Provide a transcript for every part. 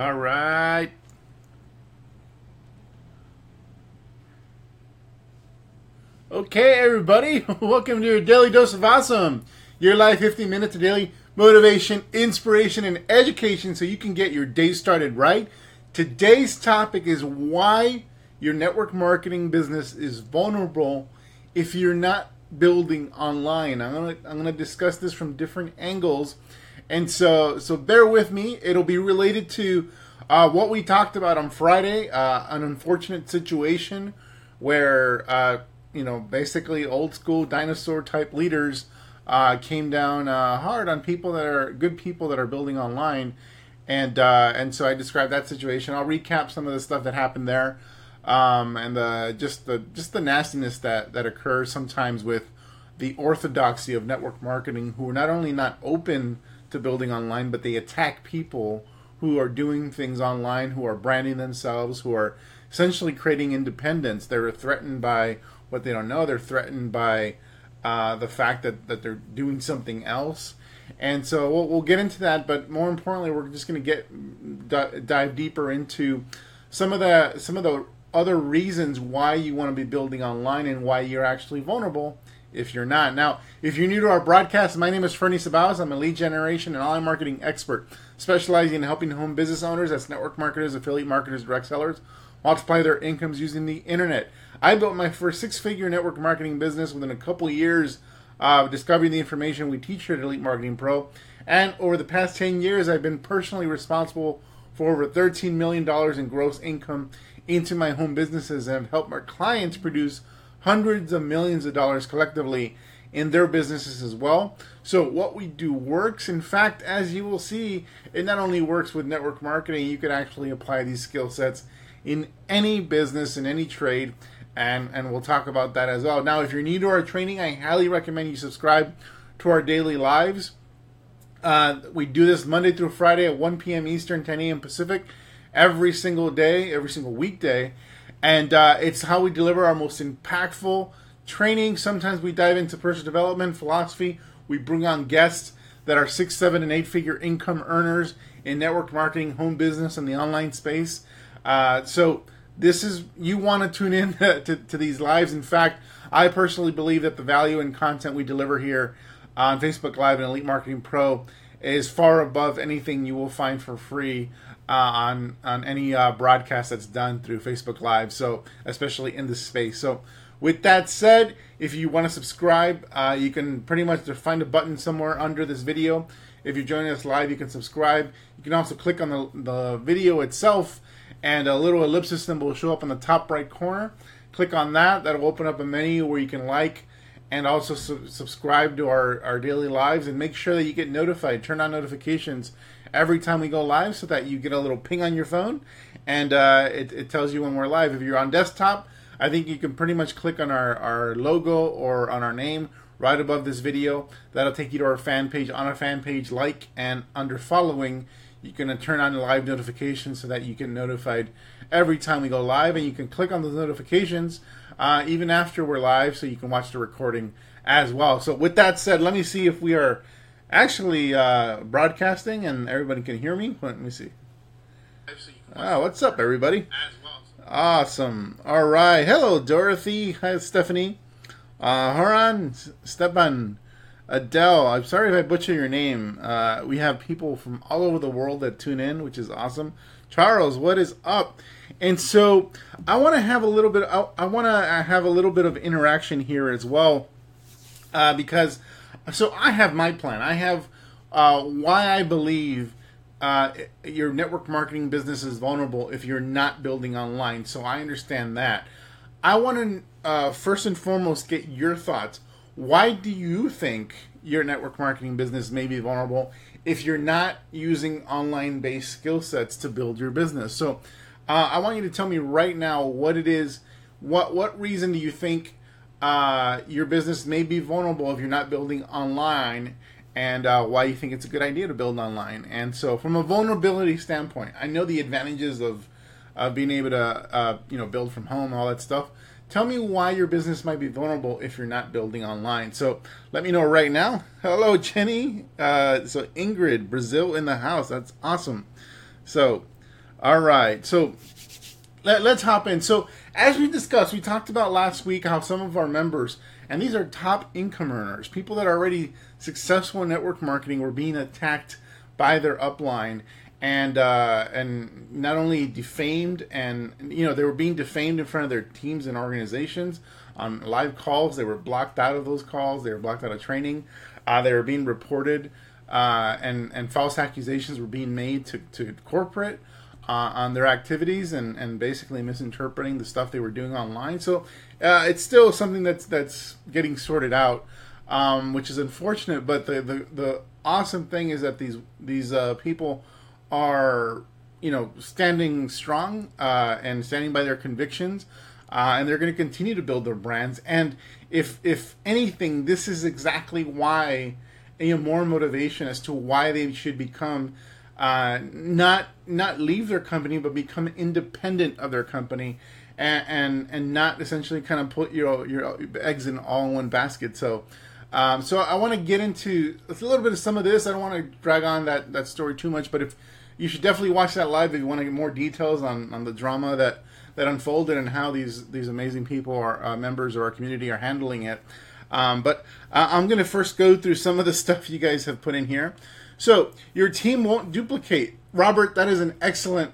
All right. Okay, everybody. Welcome to your Daily Dose of Awesome. Your live 15 minutes of daily motivation, inspiration, and education so you can get your day started right. Today's topic is why your network marketing business is vulnerable if you're not building online. I'm gonna discuss this from different angles, and so bear with me. It'll be related to what we talked about on Friday, an unfortunate situation where basically old school dinosaur type leaders came down hard on people that are good people that are building online, and so I described that situation. I'll recap some of the stuff that happened there, and just the nastiness that occurs sometimes with the orthodoxy of network marketing, who are not only not open to building online, but they attack people who are doing things online, who are branding themselves, who are essentially creating independence. They're threatened by what they don't know. They're threatened by the fact that they're doing something else. And so we'll get into that, but more importantly, we're just going to dive deeper into some of the other reasons why you want to be building online and why you're actually vulnerable if you're not. Now, if you're new to our broadcast, my name is Fernie Sabaus. I'm a lead generation and online marketing expert, specializing in helping home business owners, that's network marketers, affiliate marketers, direct sellers, multiply their incomes using the internet. I built my first 6-figure network marketing business within a couple of years of discovering the information we teach here at Elite Marketing Pro. And over the past 10 years, I've been personally responsible for over $13 million in gross income into my home businesses and have helped my clients produce hundreds of millions of dollars collectively in their businesses as well. So what we do works. In fact, as you will see, it not only works with network marketing, you can actually apply these skill sets in any business, in any trade, and we'll talk about that as well. Now, if you're new to our training, I highly recommend you subscribe to our daily lives. We do this Monday through Friday at 1 p.m. Eastern, 10 a.m. Pacific, every single day, every single weekday. And it's how we deliver our most impactful training. Sometimes we dive into personal development, philosophy. We bring on guests that are 6, 7, and 8-figure income earners in network marketing, home business, and the online space. So this is, you want to tune in to these lives. In fact, I personally believe that the value and content we deliver here on Facebook Live and Elite Marketing Pro is far above anything you will find for free on any broadcast that's done through Facebook Live, so especially in this space. So with that said, if you want to subscribe, you can pretty much find a button somewhere under this video. If you're joining us live, you can subscribe. You can also click on the video itself, and a little ellipsis symbol will show up in the top right corner. Click on that. That'll open up a menu where you can like and also subscribe to our daily lives, and make sure that you get notified. Turn on notifications every time we go live so that you get a little ping on your phone, and it tells you when we're live. If you're on desktop, I think you can pretty much click on our logo or on our name right above this video. That'll take you to our fan page. On our fan page, like, and under following, you can turn on the live notifications so that you get notified every time we go live, and you can click on those notifications even after we're live so you can watch the recording as well. So with that said, let me see if we are actually broadcasting and everybody can hear me. Let me see. What's up, everybody? Awesome. All right. Hello, Dorothy. Hi, Stephanie. Haran, Stepan, Adele. I'm sorry if I butcher your name. We have people from all over the world that tune in, which is awesome. Charles, what is up? And so I want to have a little bit. I want to have a little bit of interaction here as well, because so I have my plan. I have why I believe your network marketing business is vulnerable if you're not building online. So I understand that. I want to first and foremost get your thoughts. Why do you think your network marketing business may be vulnerable if you're not using online-based skill sets to build your business? So I want you to tell me right now what it is. What reason do you think your business may be vulnerable if you're not building online, and why you think it's a good idea to build online? And so from a vulnerability standpoint, I know the advantages of being able to build from home and all that stuff. Tell me why your business might be vulnerable if you're not building online. So let me know right now. Hello, Jenny. So Ingrid, Brazil in the house. That's awesome. So All right, so let's hop in. So as we discussed, we talked about last week how some of our members, and these are top income earners, people that are already successful in network marketing, were being attacked by their upline, and not only defamed, and they were being defamed in front of their teams and organizations on live calls. They were blocked out of those calls. They were blocked out of training. They were being reported, and false accusations were being made to corporate on their activities, and basically misinterpreting the stuff they were doing online. So it's still something that's getting sorted out, which is unfortunate. But the awesome thing is that these people are standing strong and standing by their convictions, and they're going to continue to build their brands. And if anything, this is exactly why more motivation as to why they should become not leave their company, but become independent of their company, and not essentially kind of put your eggs in all in one basket. So I want to get into a little bit of some of this. I don't want to drag on that story too much, but if you should definitely watch that live if you want to get more details on the drama that unfolded and how these amazing people, our members of our community, are handling it. But I'm going to first go through some of the stuff you guys have put in here. So your team won't duplicate. Robert, that is an excellent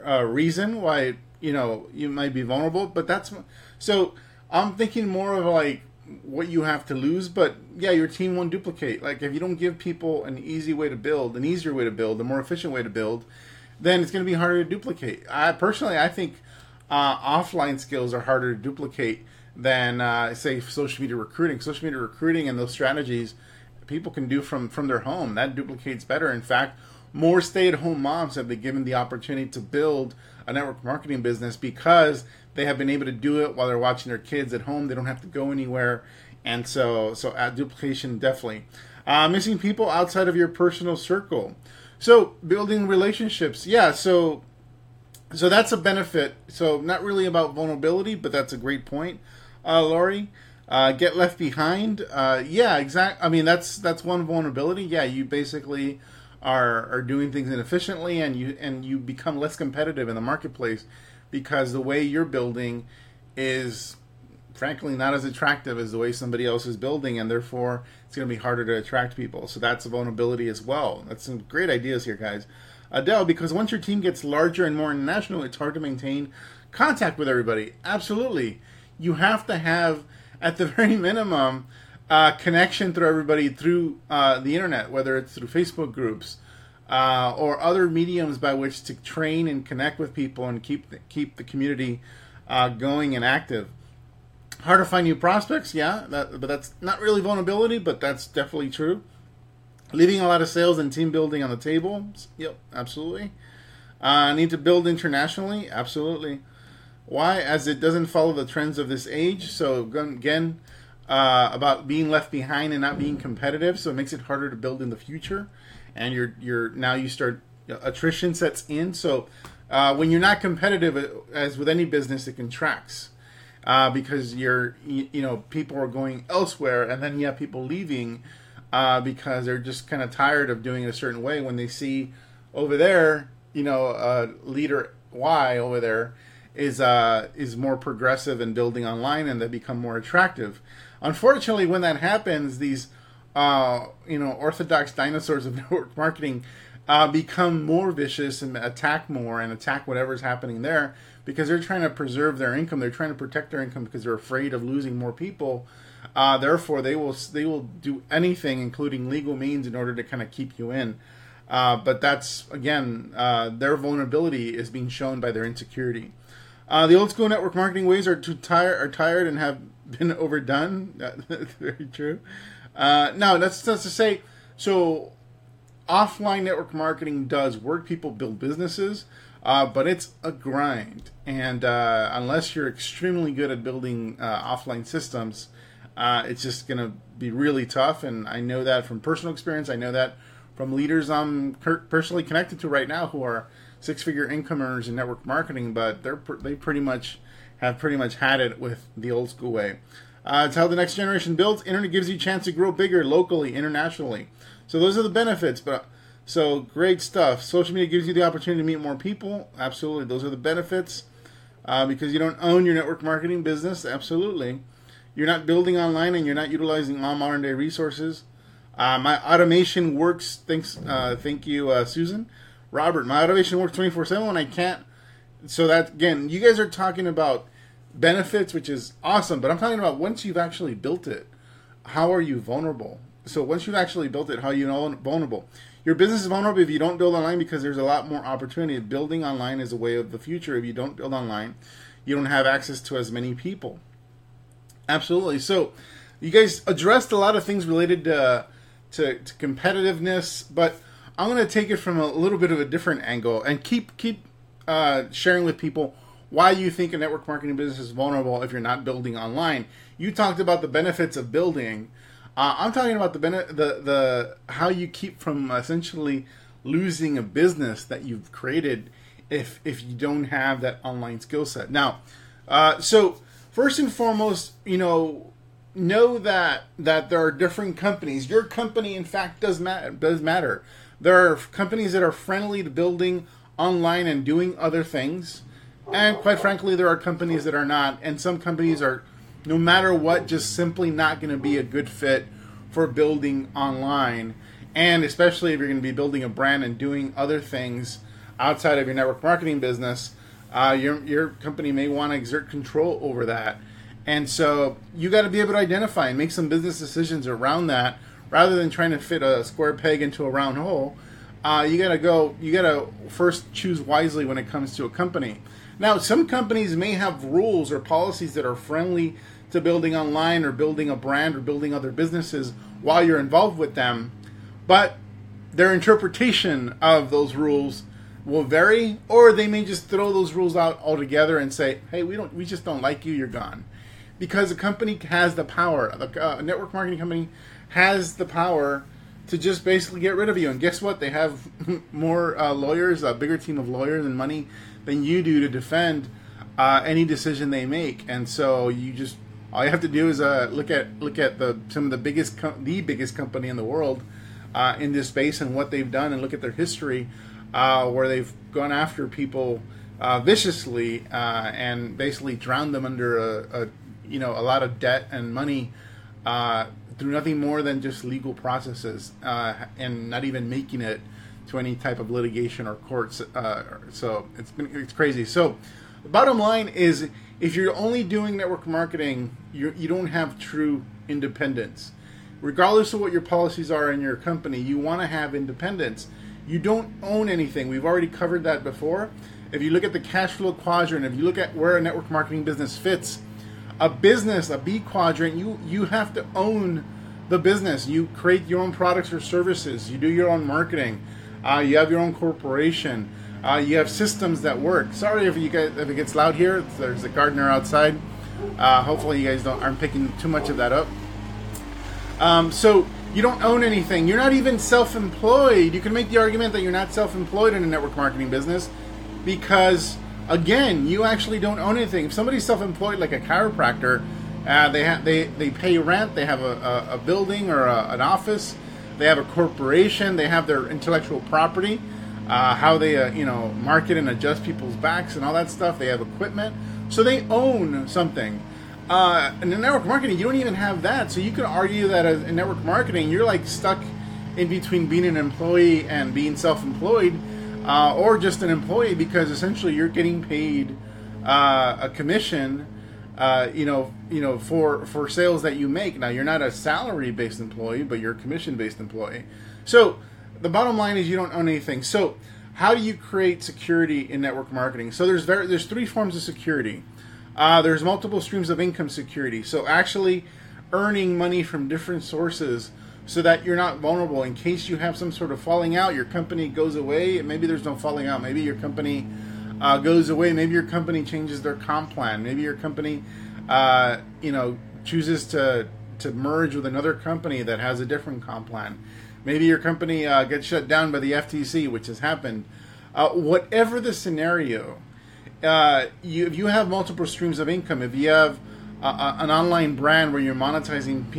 reason why you might be vulnerable. But so I'm thinking more of like what you have to lose. But yeah, your team won't duplicate. Like if you don't give people an easier way to build, a more efficient way to build, then it's going to be harder to duplicate. I think offline skills are harder to duplicate than say social media recruiting. Social media recruiting and those strategies people can do from their home. That duplicates better. In fact, more stay-at-home moms have been given the opportunity to build a network marketing business because they have been able to do it while they're watching their kids at home. They don't have to go anywhere. And so duplication definitely. Missing people outside of your personal circle. So building relationships. Yeah, so that's a benefit. So not really about vulnerability, but that's a great point, Laurie. Get left behind. Yeah, exactly. I mean, that's one vulnerability. Yeah, you basically are doing things inefficiently, and you become less competitive in the marketplace because the way you're building is, frankly, not as attractive as the way somebody else is building, and therefore it's going to be harder to attract people. So that's a vulnerability as well. That's some great ideas here, guys. Adele, because once your team gets larger and more international, it's hard to maintain contact with everybody. Absolutely. You have to have, at the very minimum, connection through everybody through the internet, whether it's through Facebook groups or other mediums by which to train and connect with people and keep the community going and active. Hard to find new prospects, yeah, but that's not really vulnerability, but that's definitely true. Leaving a lot of sales and team building on the table, yep, absolutely. Need to build internationally, absolutely. Why? As it doesn't follow the trends of this age. So again, about being left behind and not being competitive. So it makes it harder to build in the future. And attrition sets in. So when you're not competitive, as with any business, it contracts because people are going elsewhere, and then you have people leaving because they're just kind of tired of doing it a certain way. When they see over there, leader Y over there is more progressive and building online, and they become more attractive. Unfortunately, when that happens, these orthodox dinosaurs of network marketing become more vicious and attack more and attack whatever's happening there because they're trying to preserve their income. They're trying to protect their income because they're afraid of losing more people. Therefore, they will do anything, including legal means, in order to kind of keep you in. But that's, again, their vulnerability is being shown by their insecurity. The old school network marketing ways are tired and have been overdone. That's very true. No, that's to say, so offline network marketing does work. People build businesses, but it's a grind. And unless you're extremely good at building offline systems, it's just going to be really tough. And I know that from personal experience. I know that from leaders I'm personally connected to right now who are six-figure income earners in network marketing, but they pretty much had it with the old school way. It's how the next generation builds. Internet gives you a chance to grow bigger locally, internationally. So those are the benefits. But So great stuff. Social media gives you the opportunity to meet more people. Absolutely. Those are the benefits. Because you don't own your network marketing business. Absolutely. You're not building online and you're not utilizing all modern day resources. My automation works. Thank you, Susan. Robert, my automation works 24/7 when I can't. So that, again, you guys are talking about benefits, which is awesome. But I'm talking about once you've actually built it, how are you vulnerable? So once you've actually built it, how are you vulnerable? Your business is vulnerable if you don't build online because there's a lot more opportunity. Building online is a way of the future. If you don't build online, you don't have access to as many people. Absolutely. So you guys addressed a lot of things related to competitiveness, but I'm going to take it from a little bit of a different angle and keep sharing with people why you think a network marketing business is vulnerable if you're not building online. You talked about the benefits of building. I'm talking about the how you keep from essentially losing a business that you've created if you don't have that online skill set. Now, so first and foremost, know that there are different companies. Your company, in fact, does matter. There are companies that are friendly to building online and doing other things, and quite frankly, there are companies that are not. And some companies are, no matter what, just simply not going to be a good fit for building online. And especially if you're going to be building a brand and doing other things outside of your network marketing business, your company may want to exert control over that. And so you got to be able to identify and make some business decisions around that, rather than trying to fit a square peg into a round hole. You got to first choose wisely when it comes to a company. Now, some companies may have rules or policies that are friendly to building online or building a brand or building other businesses while you're involved with them, but their interpretation of those rules will vary, or they may just throw those rules out altogether and say, hey, we just don't like you, you're gone. Because a company has the power, a network marketing company has the power to just basically get rid of you. And guess what? They have more lawyers, a bigger team of lawyers and money than you do to defend any decision they make. And so all you have to do is look at some of the biggest company in the world in this space and what they've done, and look at their history where they've gone after people viciously and basically drowned them under a lot of debt and money through nothing more than just legal processes and not even making it to any type of litigation or courts. So it's crazy. So the bottom line is, if you're only doing network marketing, you don't have true independence. Regardless of what your policies are in your company, you want to have independence. You don't own anything. We've already covered that before. If you look at the cash flow quadrant, if you look at where a network marketing business fits, a business, a B quadrant, you have to own the business. You create your own products or services. You do your own marketing. You have your own corporation. You have systems that work. Sorry if it gets loud here. There's a gardener outside. Hopefully you guys aren't picking too much of that up. So you don't own anything. You're not even self-employed. You can make the argument that you're not self-employed in a network marketing business because, again, you actually don't own anything. If somebody's self-employed, like a chiropractor, they pay rent. They have a building or an office. They have a corporation. They have their intellectual property. How they market and adjust people's backs and all that stuff. They have equipment, so they own something. In network marketing, you don't even have that. So you could argue that in network marketing, you're like stuck in between being an employee and being self-employed, or just an employee, because essentially you're getting paid a commission, for sales that you make. Now, you're not a salary-based employee, but you're a commission-based employee. So the bottom line is you don't own anything. So how do you create security in network marketing? So there's three forms of security. There's multiple streams of income security. So actually earning money from different sources so that you're not vulnerable in case you have some sort of falling out, your company goes away. Maybe there's no falling out. Maybe your company goes away. Maybe your company changes their comp plan. Maybe your company, chooses to merge with another company that has a different comp plan. Maybe your company gets shut down by the FTC, which has happened. Whatever the scenario, if you have multiple streams of income, if you have an online brand where you're monetizing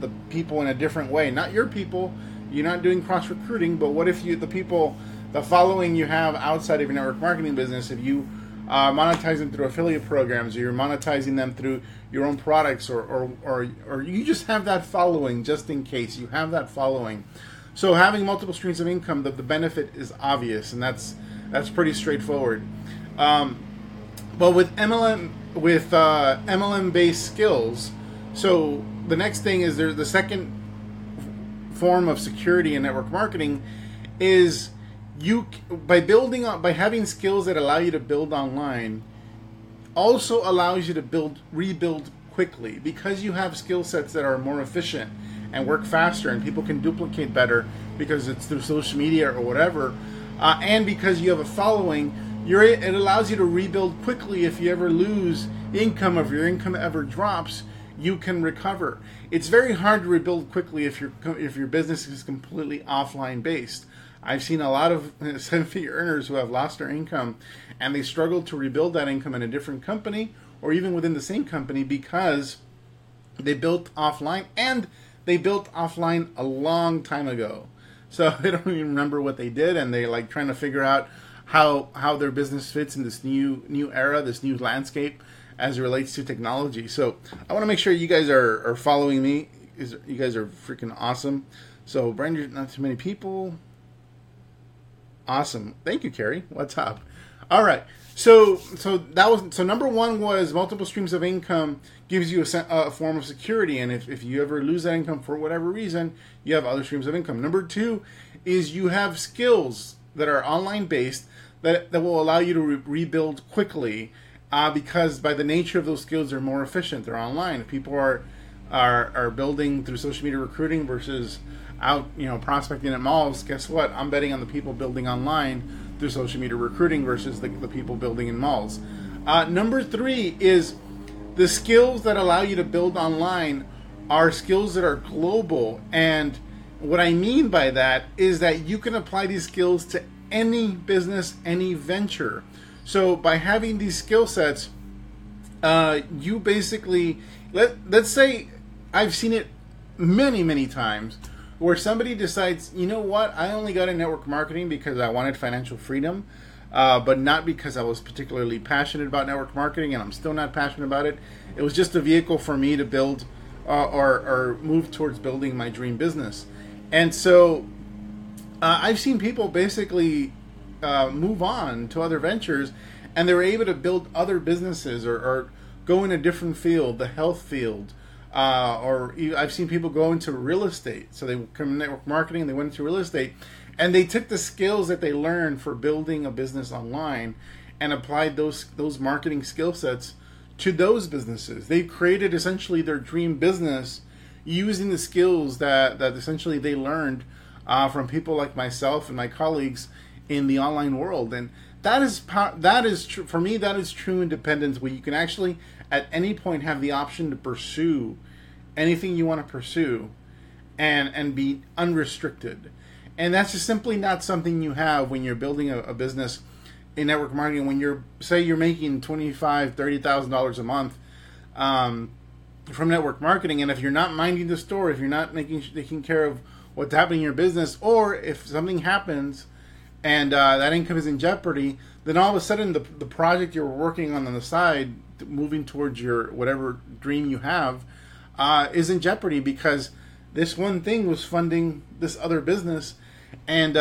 the people in a different way, not your people, You're not doing cross recruiting, but what if the following you have outside of your network marketing business, if you monetize them through affiliate programs, or you're monetizing them through your own products, or you just have that following, just in case you have that following. So having multiple streams of income, the benefit is obvious, and that's pretty straightforward. But with MLM based skills, so the next thing is the second form of security in network marketing is by having skills that allow you to build online, also allows you to rebuild quickly, because you have skill sets that are more efficient and work faster, and people can duplicate better because it's through social media or whatever, and because you have a following, it allows you to rebuild quickly. If you ever lose income, or if your income ever drops, you can recover. It's very hard to rebuild quickly if your business is completely offline based. I've seen a lot of seven-figure earners who have lost their income, and they struggle to rebuild that income in a different company or even within the same company, because they built offline, and they built offline a long time ago. So they don't even remember what they did, and they like trying to figure out how their business fits in this new era, this new landscape as it relates to technology. So I want to make sure you guys are following me. You guys are freaking awesome. So Brandon, not too many people. Awesome. Thank you, Carrie. What's up? All right. So number one was multiple streams of income gives you a form of security, and if you ever lose that income for whatever reason, you have other streams of income. Number two is you have skills that are online based that will allow you to rebuild quickly, because by the nature of those skills, they're more efficient. They're online. If people are building through social media recruiting versus out prospecting at malls, guess what? I'm betting on the people building online through social media recruiting versus the people building in malls. Number three is the skills that allow you to build online are skills that are global. And what I mean by that is that you can apply these skills to any business, any venture. So by having these skill sets, you basically, let's say, I've seen it many times, where somebody decides, you know what, I only got in network marketing because I wanted financial freedom, but not because I was particularly passionate about network marketing, and I'm still not passionate about it. It was just a vehicle for me to build or move towards building my dream business. And so I've seen people basically move on to other ventures, and they were able to build other businesses or go in a different field, the health field. Or I've seen people go into real estate. So they come from network marketing, they went into real estate, and they took the skills that they learned for building a business online and applied those marketing skill sets to those businesses. They created essentially their dream business using the skills that essentially they learned from people like myself and my colleagues in the online world. And that is for me, that is true independence, where you can actually at any point have the option to pursue anything you want to pursue and be unrestricted. And that's just simply not something you have when you're building a business in network marketing. When you're making $25,000, $30,000 a month from network marketing, and if you're not minding the store, if you're not taking care of what's happening in your business, or if something happens and that income is in jeopardy, then all of a sudden the project you're working on the side, moving towards your whatever dream you have, is in jeopardy, because this one thing was funding this other business, and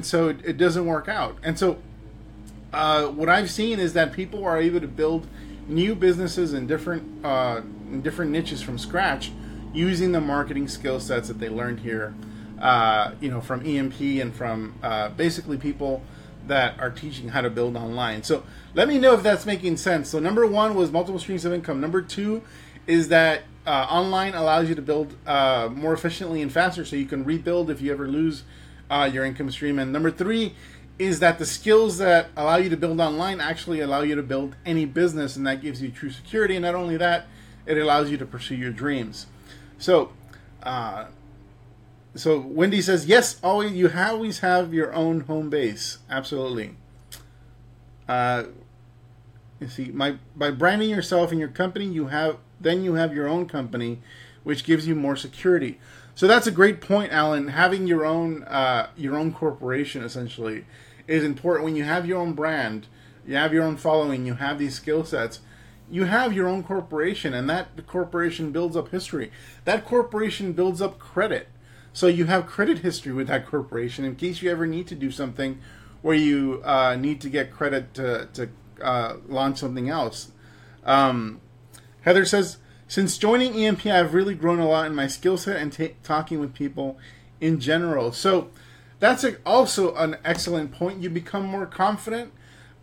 so it doesn't work out. And so what I've seen is that people are able to build new businesses in different niches from scratch, using the marketing skill sets that they learned here, from EMP and from basically people that are teaching how to build online. So let me know if that's making sense. So number one was multiple streams of income. Number two is that online allows you to build more efficiently and faster, so you can rebuild if you ever lose your income stream. And number three is that the skills that allow you to build online actually allow you to build any business, and that gives you true security. And not only that, it allows you to pursue your dreams. So Wendy says, yes, you always have your own home base. Absolutely. You see, by branding yourself and your company, you have your own company, which gives you more security. So that's a great point, Alan. Having your own corporation essentially is important. When you have your own brand, you have your own following, you have these skill sets, you have your own corporation, and that corporation builds up history. That corporation builds up credit. So you have credit history with that corporation in case you ever need to do something where you need to get credit to launch something else. Heather says, since joining EMP, I've really grown a lot in my skill set and talking with people in general. So that's also an excellent point. You become more confident.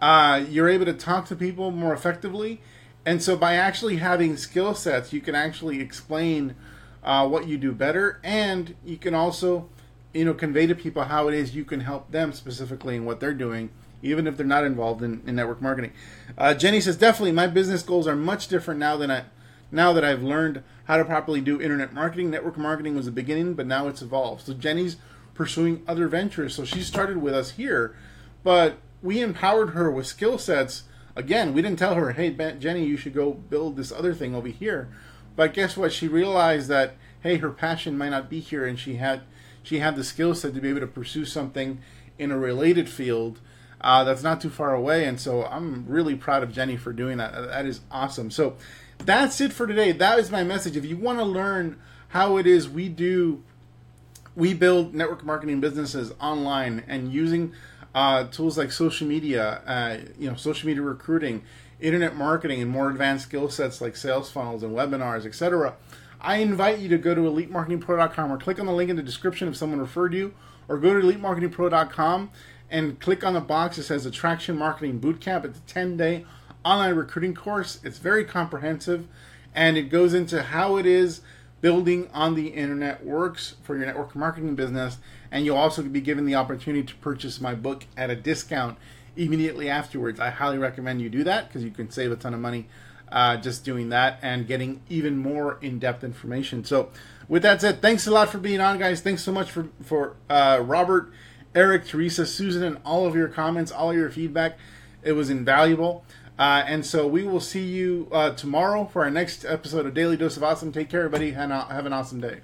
You're able to talk to people more effectively. And so by actually having skill sets, you can actually explain what you do better. And you can also, convey to people how it is you can help them specifically in what they're doing, even if they're not involved in network marketing. Jenny says, definitely, my business goals are much different now that I've learned how to properly do internet marketing. Network marketing was the beginning, but now it's evolved. So Jenny's pursuing other ventures. So she started with us here, but we empowered her with skill sets. Again, we didn't tell her, hey, Jenny, you should go build this other thing over here. But guess what? She realized that, hey, her passion might not be here, and she had the skill set to be able to pursue something in a related field that's not too far away. And so I'm really proud of Jenny for doing that. That is awesome. So that's it for today. That is my message. If you want to learn how it is we build network marketing businesses online and using tools like social media, social media recruiting, internet marketing, and more advanced skill sets like sales funnels and webinars, etc., I invite you to go to EliteMarketingPro.com or click on the link in the description if someone referred you, or go to EliteMarketingPro.com and click on the box that says Attraction Marketing Bootcamp. It's a 10-day online recruiting course. It's very comprehensive, and it goes into how it is building on the internet works for your network marketing business. And you'll also be given the opportunity to purchase my book at a discount immediately afterwards. I highly recommend you do that because you can save a ton of money just doing that and getting even more in-depth information. So with that said, thanks a lot for being on, guys. Thanks so much for Robert, Eric, Teresa, Susan, and all of your comments, all of your feedback. It was invaluable. And so we will see you tomorrow for our next episode of Daily Dose of Awesome. Take care, everybody, and have an awesome day.